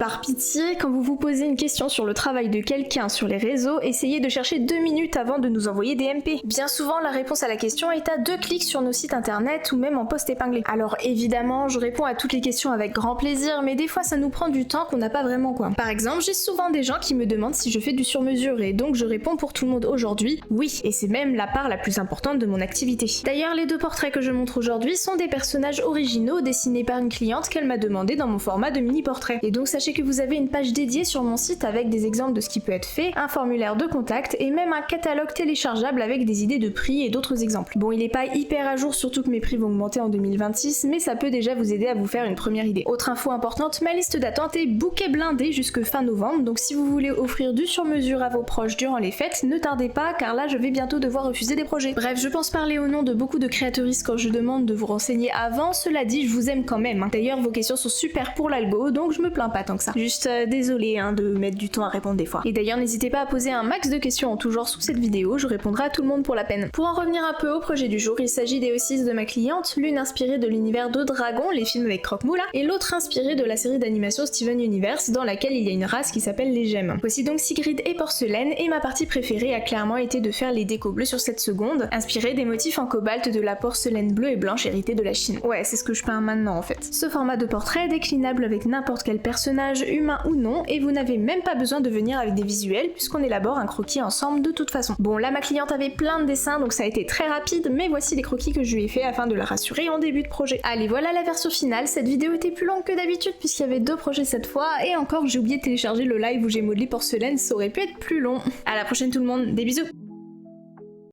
Par pitié, quand vous vous posez une question sur le travail de quelqu'un sur les réseaux, essayez de chercher 2 minutes avant de nous envoyer des MP. Bien souvent, la réponse à la question est à 2 clics sur nos sites internet ou même en post épinglé. Alors évidemment, je réponds à toutes les questions avec grand plaisir, mais des fois ça nous prend du temps qu'on n'a pas vraiment quoi. Par exemple, j'ai souvent des gens qui me demandent si je fais du sur-mesure et donc je réponds pour tout le monde aujourd'hui, oui, et c'est même la part la plus importante de mon activité. D'ailleurs, les 2 portraits que je montre aujourd'hui sont des personnages originaux dessinés par une cliente qu'elle m'a demandé dans mon format de mini-portrait. Et donc sachez que vous avez une page dédiée sur mon site avec des exemples de ce qui peut être fait, un formulaire de contact et même un catalogue téléchargeable avec des idées de prix et d'autres exemples. Bon, il est pas hyper à jour, surtout que mes prix vont augmenter en 2026, mais ça peut déjà vous aider à vous faire une première idée. Autre info importante, ma liste d'attente est bouquet blindé jusque fin novembre, donc si vous voulez offrir du sur-mesure à vos proches durant les fêtes, ne tardez pas car là je vais bientôt devoir refuser des projets. Bref, je pense parler au nom de beaucoup de créatrices quand je demande de vous renseigner avant, cela dit, je vous aime quand même. D'ailleurs, vos questions sont super pour l'algo, donc je me plains pas tant que ça. Juste désolé de mettre du temps à répondre des fois. Et d'ailleurs, n'hésitez pas à poser un max de questions en tout genre sous cette vidéo, je répondrai à tout le monde pour la peine. Pour en revenir un peu au projet du jour, il s'agit des O6 de ma cliente, l'une inspirée de l'univers de Dragon, les films avec Croque-Moula, et l'autre inspirée de la série d'animation Steven Universe, dans laquelle il y a une race qui s'appelle les gemmes. Voici donc Sigrid et Porcelaine, et ma partie préférée a clairement été de faire les décos bleus sur cette seconde, inspirée des motifs en cobalt de la porcelaine bleue et blanche héritée de la Chine. Ouais, c'est ce que je peins maintenant en fait. Ce format de portrait est déclinable avec n'importe quel personnage, humain ou non, et vous n'avez même pas besoin de venir avec des visuels puisqu'on élabore un croquis ensemble de toute façon. Bon, là ma cliente avait plein de dessins donc ça a été très rapide, mais voici les croquis que je lui ai fait afin de la rassurer en début de projet. Allez, voilà la version finale. Cette vidéo était plus longue que d'habitude puisqu'il y avait 2 projets cette fois, et encore j'ai oublié de télécharger le live où j'ai modelé Porcelaine, ça aurait pu être plus long. À la prochaine tout le monde, des bisous.